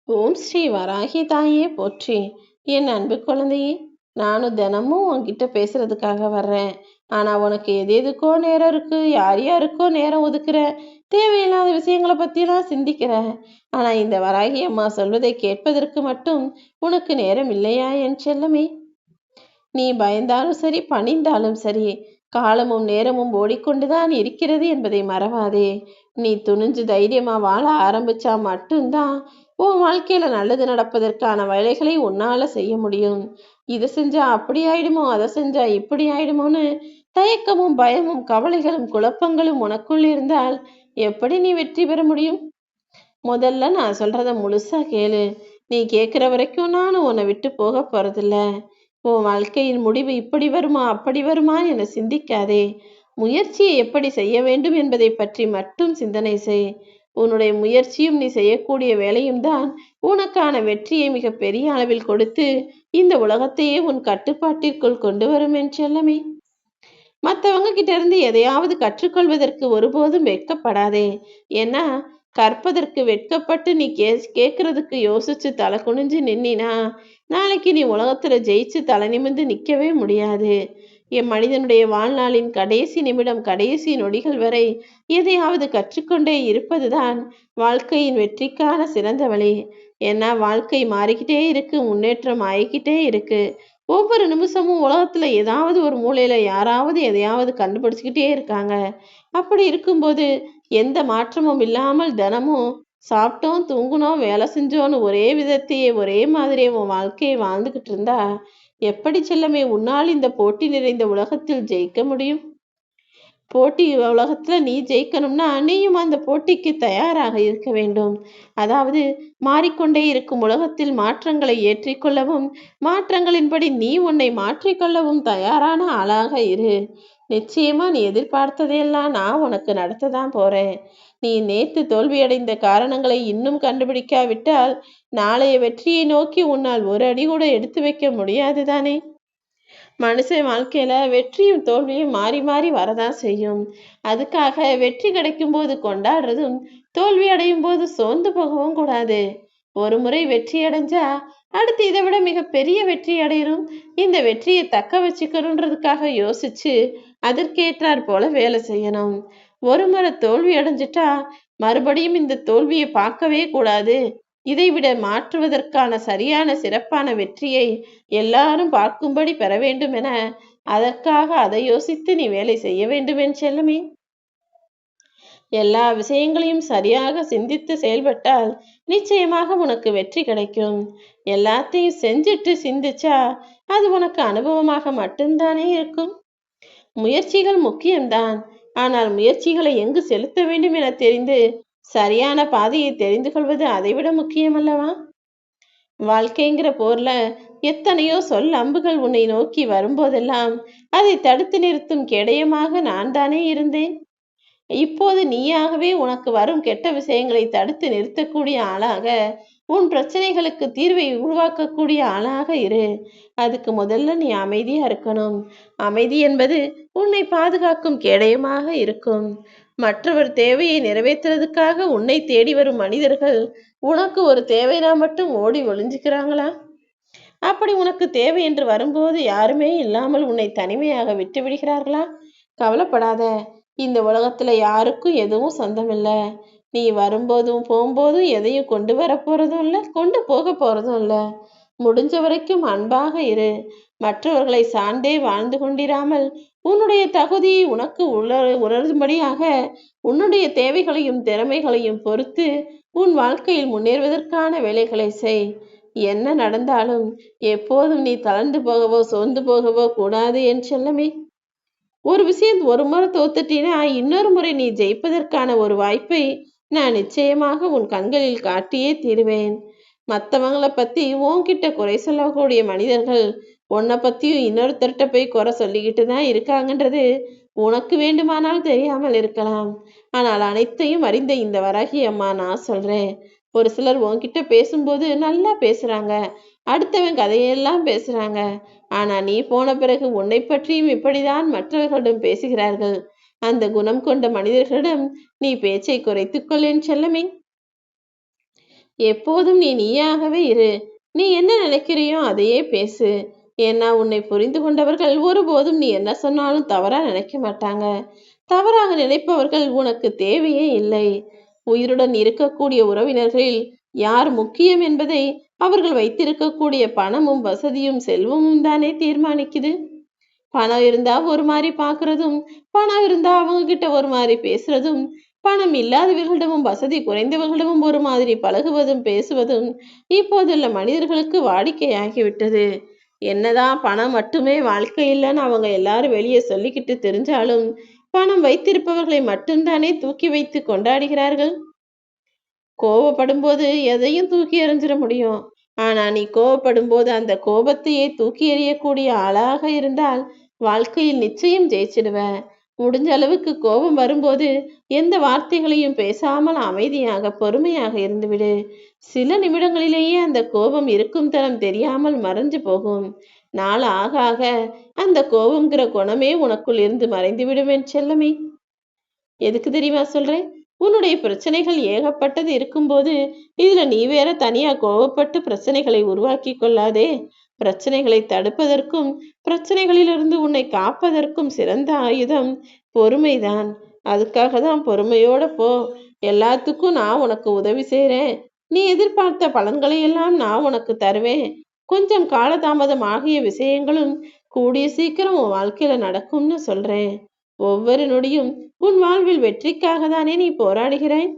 ஓம் ஸ்ரீ வராகி தாயே போற்றி. என் அன்பு குழந்தையே, நானும் தினமும் உன்கிட்ட பேசுறதுக்காக வர்றேன். ஆனா உனக்கு எது எதுக்கோ நேரம் இருக்கு, யார் யாருக்கோ நேரம் ஒதுக்குற, தேவையில்லாத விஷயங்களை பத்தியெல்லாம் சிந்திக்கிற. ஆனா இந்த வராகி அம்மா சொல்வதை கேட்பதற்கு மட்டும் உனக்கு நேரம் இல்லையா என் செல்லமே? நீ பயந்தாலும் சரி, பணிந்தாலும் சரி, காலமும் நேரமும் ஓடிக்கொண்டுதான் இருக்கிறது என்பதை மறவாதே. நீ துணிஞ்சு தைரியமா வாழ ஆரம்பிச்சா மட்டும்தான் உன் வாழ்க்கையில நல்லது நடப்பதற்கான வேலைகளை உன்னால செய்ய முடியும். இதை செஞ்சா அப்படி ஆயிடுமோ, அதை செஞ்சா இப்படி ஆயிடுமோன்னு தயக்கமும் பயமும் கவலைகளும் குழப்பங்களும் உனக்குள் இருந்தால் எப்படி நீ வெற்றி பெற முடியும்? முதல்ல நான் சொல்றத முழுசா கேளு. நீ கேட்குற வரைக்கும் நானும் உன்னை விட்டு போக போறதில்ல. உன் வாழ்க்கையின் முடிவு இப்படி வருமா அப்படி வருமா என சிந்திக்காதே. முயற்சியை எப்படி செய்ய வேண்டும் என்பதை பற்றி மட்டும் சிந்தனை செய். உன்னுடைய முயற்சியும் நீ செய்யக்கூடிய வேலையும் தான் உனக்கான வெற்றியை மிக பெரிய அளவில் கொடுத்து இந்த உலகத்தையே உன் கட்டுப்பாட்டிற்குள் கொண்டு வரும் என் செல்லமே. மற்றவங்க கிட்ட இருந்து எதையாவது கற்றுக்கொள்வதற்கு ஒருபோதும் வெட்கப்படாதே. ஏன்னா கற்பதற்கு வெட்கப்பட்டு நீ கேட்கறதுக்கு யோசிச்சு தலை குனிஞ்சு நின்னா நாளைக்கு நீ உலகத்துல ஜெயிச்சு தலை நிமிர்ந்து நிற்கவே முடியாது. என் மனிதனுடைய வாழ்நாளின் கடைசி நிமிடம் கடைசி நொடிகள் வரை எதையாவது கற்றுக்கொண்டே இருப்பதுதான் வாழ்க்கையின் வெற்றிக்கான சிறந்த வழி. ஏன்னா வாழ்க்கை மாறிக்கிட்டே இருக்கு, முன்னேற்றம் ஆகிக்கிட்டே இருக்கு. ஒவ்வொரு நிமிஷமும் உலகத்துல ஏதாவது ஒரு மூலையில யாராவது எதையாவது கண்டுபிடிச்சுக்கிட்டே இருக்காங்க. அப்படி இருக்கும்போது எந்த மாற்றமும் இல்லாமல் தினமும் சாப்பிட்டோம் தூங்குனோம் வேலை செஞ்சோன்னு ஒரே விதத்தையே ஒரே மாதிரியே உன் வாழ்க்கையை வாழ்ந்துகிட்டு இருந்தா எப்படி செல்லமே உன்னால் இந்த போட்டி நிறைந்த உலகத்தில் ஜெயிக்க முடியும்? போட்டி உலகத்துல நீ ஜெயிக்கணும்னா நீயும் அந்த போட்டிக்கு தயாராக இருக்க வேண்டும். அதாவது மாறிக்கொண்டே இருக்கும் உலகத்தில் மாற்றங்களை ஏற்றிக்கொள்ளவும் மாற்றங்களின்படி நீ உன்னை மாற்றிக்கொள்ளவும் தயாரான ஆளாக இரு. நிச்சயமா நீ எதிர்பார்த்ததையெல்லாம் நான் உனக்கு நடத்ததான் போறேன். நீ நேத்து தோல்வியடைந்த காரணங்களை இன்னும் கண்டுபிடிக்காவிட்டால் நாளைய வெற்றியை நோக்கி உன்னால் ஒரு அடி கூட எடுத்து வைக்க முடியாது தானே? மனுஷன் வாழ்க்கையில வெற்றியும் தோல்வியும் மாறி மாறி வரதான் செய்யும். அதுக்காக வெற்றி கிடைக்கும் போது கொண்டாடுறதும் தோல்வி அடையும் போது சோர்ந்து போகவும் கூடாது. ஒரு முறை வெற்றி அடைஞ்சா அடுத்து இதை விட மிக பெரிய வெற்றி அடையணும். இந்த வெற்றியை தக்க வச்சுக்கணுன்றதுக்காக யோசிச்சு அதற்கேற்றாற் போல வேலை செய்யணும். ஒரு முறை தோல்வி அடைஞ்சிட்டா மறுபடியும் இந்த தோல்வியை பார்க்கவே கூடாது. இதைவிட மாற்றுவதற்கான சரியான சிறப்பான வெற்றியை எல்லாரும் பார்க்கும்படி பெற வேண்டும் என அதற்காக அதை யோசித்து நீ வேலை செய்ய வேண்டும் என் செல்லமே. எல்லா விஷயங்களையும் சரியாக சிந்தித்து செயல்பட்டால் நிச்சயமாக உனக்கு வெற்றி கிடைக்கும். எல்லாத்தையும் செஞ்சுட்டு சிந்திச்சா அது உனக்கு அனுபவமாக மட்டும்தானே இருக்கும். முயற்சிகள் முக்கியம்தான். ஆனால் முயற்சிகளை எங்கு செலுத்த வேண்டும் என தெரிந்து சரியான பாதையை தெரிந்து கொள்வது அதைவிட முக்கியம் அல்லவா? வாழ்க்கைங்கிற போர்ல எத்தனையோ சொல் அம்புகள் உன்னை நோக்கி வரும்போதெல்லாம் அதை தடுத்து நிறுத்தும் கேடயமாக நான் தானே இருந்தேன். இப்போது நீயாகவே உனக்கு வரும் கெட்ட விஷயங்களை தடுத்து நிறுத்தக்கூடிய ஆளாக உன் பிரச்சனைகளுக்கு தீர்வை உருவாக்கக்கூடிய ஆளாக இரு. அதுக்கு முதல்ல நீ அமைதியா இருக்கணும். அமைதி என்பது உன்னை பாதுகாக்கும் கேடயமாக இருக்கும். மற்றவர் தேவையை நிறைவேற்றுறதுக்காக உன்னை தேடி வரும் மனிதர்கள் உனக்கு ஒரு தேவைனா மட்டும் ஓடி ஒளிஞ்சுக்கிறாங்களா? அப்படி உனக்கு தேவை என்று வரும்போது யாருமே இல்லாமல் உன்னை தனிமையாக விட்டு விடுகிறார்களா? கவலைப்படாத. இந்த உலகத்துல யாருக்கும் எதுவும் சொந்தம் இல்லை. நீ வரும்போதும் போகும்போதும் எதையும் கொண்டு வர போறதும் இல்லை, கொண்டு போக போறதும் இல்லை. முடிஞ்ச வரைக்கும் அன்பாக இரு. மற்றவர்களை சார்ந்தே வாழ்ந்து கொண்டிராமல் உன்னுடைய தகுதியை உனக்கு உணரும்படியாக உன்னுடைய தேவைகளையும் திறமைகளையும் பொறுத்து உன் வாழ்க்கையில் முன்னேறுவதற்கான வேலைகளை செய். என்ன நடந்தாலும் எப்போதும் நீ தளர்ந்து போகவோ சோர்ந்து போகவோ கூடாது என் செல்லமே. ஒரு விஷயம் ஒரு முறை தோத்துட்டினா இன்னொரு முறை நீ ஜெயிப்பதற்கான ஒரு வாய்ப்பை நான் நிச்சயமாக உன் கண்களில் காட்டியே தீருவேன். மற்றவங்களை பத்தி உன்கிட்ட குறை சொல்லக்கூடிய மனிதர்கள் உன்னை பத்தியும் இன்னொருத்தர்கிட்ட போய் குறை சொல்லிக்கிட்டு தான் இருக்காங்கன்றது உனக்கு வேண்டுமானால் தெரியாமல் இருக்கலாம். ஆனால் அனைத்தையும் அறிந்த இந்த வராகி அம்மா நான் சொல்றேன். ஒரு சிலர் உன்கிட்ட பேசும்போது நல்லா பேசுறாங்க, அடுத்தவன் கதையெல்லாம் பேசுறாங்க. ஆனா நீ போன பிறகு உன்னை பற்றியும் இப்படிதான் மற்றவர்களிடம் பேசுகிறார்கள். அந்த குணம் கொண்ட மனிதர்களிடம் நீ பேச்சை குறைத்துக் கொள்ளேன் செல்லமே. எப்போதும் நீ நீயாகவே இரு. நீ என்ன நினைக்கிறியோ அதையே பேசு. ஏன்னா உன்னை புரிந்து கொண்டவர்கள் ஒருபோதும் நீ என்ன சொன்னாலும் தவறா நினைக்க மாட்டாங்க. தவறாக நினைப்பவர்கள் உனக்கு தேவையே இல்லை. உயிருடன் இருக்கக்கூடிய உறவினர்களில் யார் முக்கியம் என்பதை அவர்கள் வைத்திருக்கக்கூடிய பணமும் வசதியும் செல்வமும் தானே தீர்மானிக்குது. பணம் இருந்தா ஒரு மாதிரி பாக்குறதும், பணம் இருந்தா அவங்க கிட்ட ஒரு மாதிரி பேசுறதும், பணம் இல்லாதவர்களிடமும் வசதி குறைந்தவர்களிடமும் ஒரு மாதிரி பழகுவதும் பேசுவதும் இப்போதுள்ள மனிதர்களுக்கு வாடிக்கையாகிவிட்டது. என்னதான் பணம் மட்டுமே வாழ்க்கை இல்லைன்னு அவங்க எல்லாரும் வெளியே சொல்லிக்கிட்டு தெரிஞ்சாலும் பணம் வைத்திருப்பவர்களை மட்டும்தானே தூக்கி வைத்து கொண்டாடுகிறார்கள். கோவப்படும் போது எதையும் தூக்கி எறிஞ்சிட முடியும். ஆனா நீ கோவப்படும் போது அந்த கோபத்தையே தூக்கி எறியக்கூடிய ஆளாக இருந்தால் வாழ்க்கையில் நிச்சயம் ஜெயிச்சிடுவ. முடிஞ்ச அளவுக்கு கோபம் வரும்போது எந்த வார்த்தைகளையும் பேசாமல் அமைதியாக பொறுமையாக இருந்துவிடு. சில நிமிடங்களிலேயே அந்த கோபம் இருக்கும் தரம் தெரியாமல் மறைஞ்சு போகும். நாள் ஆக ஆக அந்த கோபங்கிற குணமே உனக்குள் இருந்து மறைந்து விடுவேன் செல்லமே. எதுக்கு தெரியுமா சொல்றேன்? உன்னுடைய பிரச்சனைகள் ஏகப்பட்டது இருக்கும்போது இதுல நீ வேற தனியா கோவப்பட்டு பிரச்சனைகளை உருவாக்கி கொள்ளாதே. பிரச்சனைகளை தடுப்பதற்கும் பிரச்சனைகளிலிருந்து உன்னை காப்பதற்கும் சிறந்த ஆயுதம் பொறுமைதான். அதுக்காக தான் பொறுமையோட போ. எல்லாத்துக்கும் நான் உனக்கு உதவி செய்றேன். நீ எதிர்பார்த்த பலன்களை எல்லாம் நான் உனக்கு தருவேன். கொஞ்சம் காலதாமதம் ஆகிய விஷயங்களும் கூடிய சீக்கிரம் உன் வாழ்க்கையில நடக்கும்னு சொல்றேன். ஒவ்வொரு நொடியும் உன் வாழ்வில் வெற்றிக்காக தானே நீ போராடுகிறாய்.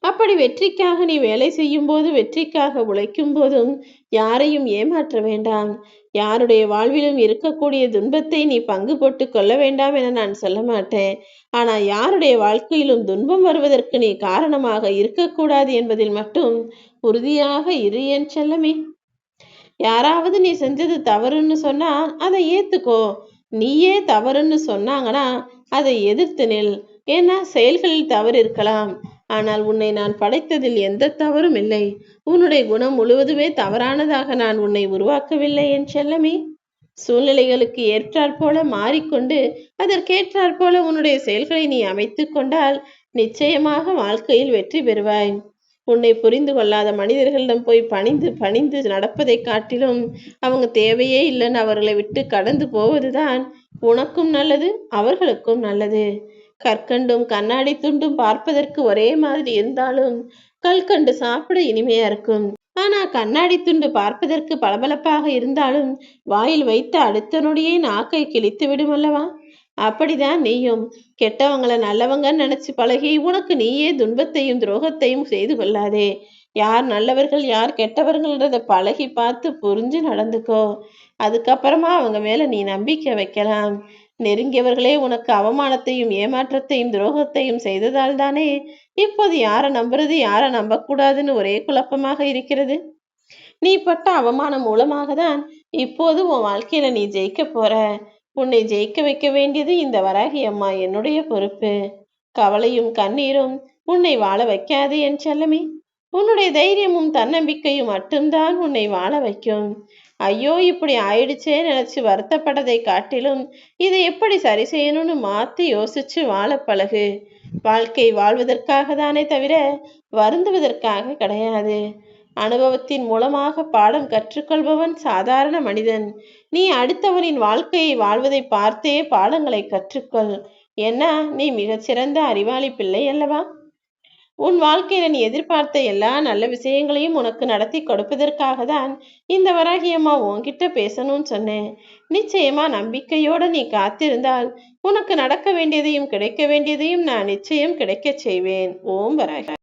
அப்படி வெற்றிக்காக நீ வேலை செய்யும் போது, வெற்றிக்காக உழைக்கும் போதும் யாரையும் ஏமாற்ற வேண்டாம். யாருடைய வாழ்விலும் இருக்கக்கூடிய துன்பத்தை நீ பங்கு போட்டு கொள்ள வேண்டாம் என நான் சொல்ல மாட்டேன். ஆனா யாருடைய வாழ்க்கையிலும் துன்பம் வருவதற்கு நீ காரணமாக இருக்கக்கூடாது என்பதில் மட்டும் உறுதியாக இரு என் செல்லமே. யாராவது நீ செஞ்சது தவறுன்னு சொன்னா அதை ஏத்துக்கோ. நீயே தவறுன்னு சொன்னாங்கன்னா அதை எதிர்த்து நில். ஏன்னா செயல்களில் தவறு இருக்கலாம், ஆனால் உன்னை நான் படைத்ததில் எந்த தவறும் இல்லை. உன்னுடைய குணம் முழுவதுமே தவறானதாக நான் உன்னை உருவாக்கவில்லை என் செல்லமே. சூழ்நிலைகளுக்கு ஏற்றாற் போல மாறிக்கொண்டு அதற்கேற்றாற் போல உன்னுடைய செயல்களை நீ அமைத்து கொண்டால் நிச்சயமாக வாழ்க்கையில் வெற்றி பெறுவாய். உன்னை புரிந்து கொள்ளாத மனிதர்களிடம் போய் பணிந்து பணிந்து நடப்பதை காட்டிலும் அவங்க தேவையே இல்லைன்னு அவர்களை விட்டு கடந்து போவதுதான் உனக்கும் நல்லது, அவர்களுக்கும் நல்லது. கற்கண்டும் கண்ணாடி துண்டும் பார்ப்பதற்கு ஒரே மாதிரி இருந்தாலும் கல்கண்டு சாப்பிட இனிமையா இருக்கும். ஆனா கண்ணாடி துண்டு பார்ப்பதற்கு பளபளப்பாக இருந்தாலும் வாயில் வைத்த அடுத்த நொடியே நாக்கை கிழித்து விடும் அல்லவா? அப்படிதான் நீயும் கெட்டவங்களை நல்லவங்கன்னு நினைச்சு பழகி உனக்கு நீயே துன்பத்தையும் துரோகத்தையும் செய்து கொள்ளாதே. யார் நல்லவர்கள் யார் கெட்டவர்கள்ன்றத பழகி பார்த்து புரிஞ்சு நடந்துக்கோ. அதுக்கப்புறமா அவங்க மேல நீ நம்பிக்கை வைக்கலாம். நெருங்கியவர்களே உனக்கு அவமானத்தையும் ஏமாற்றத்தையும் துரோகத்தையும் செய்ததால் தானே இப்போது யாரை நம்புறது யாரை நம்பக்கூடாதுன்னு ஒரே குழப்பமாக இருக்கிறது. நீ பட்ட அவமானம் மூலமாக தான் இப்போது உன் வாழ்க்கையில நீ ஜெயிக்க போற. உன்னை ஜெயிக்க வைக்க வேண்டியது இந்த வராகி அம்மா என்னுடைய பொறுப்பு. கவலையும் கண்ணீரும் உன்னை வாழ வைக்காது என் செல்லமே. உன்னுடைய தைரியமும் தன்னம்பிக்கையும் மட்டும்தான் உன்னை வாழ வைக்கும். ஐயோ இப்படி ஆயிடுச்சே நினைச்சு வருத்தப்படதை காட்டிலும் இதை எப்படி சரி செய்யணும்னு மாத்தி யோசிச்சு வாழ பழகு. வாழ்க்கை வாழ்வதற்காக தானே தவிர வருந்துவதற்காக கிடையாது. அனுபவத்தின் மூலமாக பாடம் கற்றுக்கொள்பவன் சாதாரண மனிதன். நீ அடுத்தவனின் வாழ்க்கையை வாழ்வதை பார்த்தே பாடங்களை கற்றுக்கொள். ஏன்னா நீ மிகச்சிறந்த அறிவாளி பிள்ளை அல்லவா? உன் வாழ்க்கையில நீ எதிர்பார்த்த எல்லா நல்ல விஷயங்களையும் உனக்கு நடத்தி கொடுப்பதற்காக தான் இந்த வராகியம்மா உன்கிட்ட பேசணும்னு சொன்னேன். நிச்சயமா நம்பிக்கையோட நீ காத்திருந்தால் உனக்கு நடக்க வேண்டியதையும் கிடைக்க வேண்டியதையும் நான் நிச்சயம் கிடைக்க செய்வேன். ஓம் வராகி.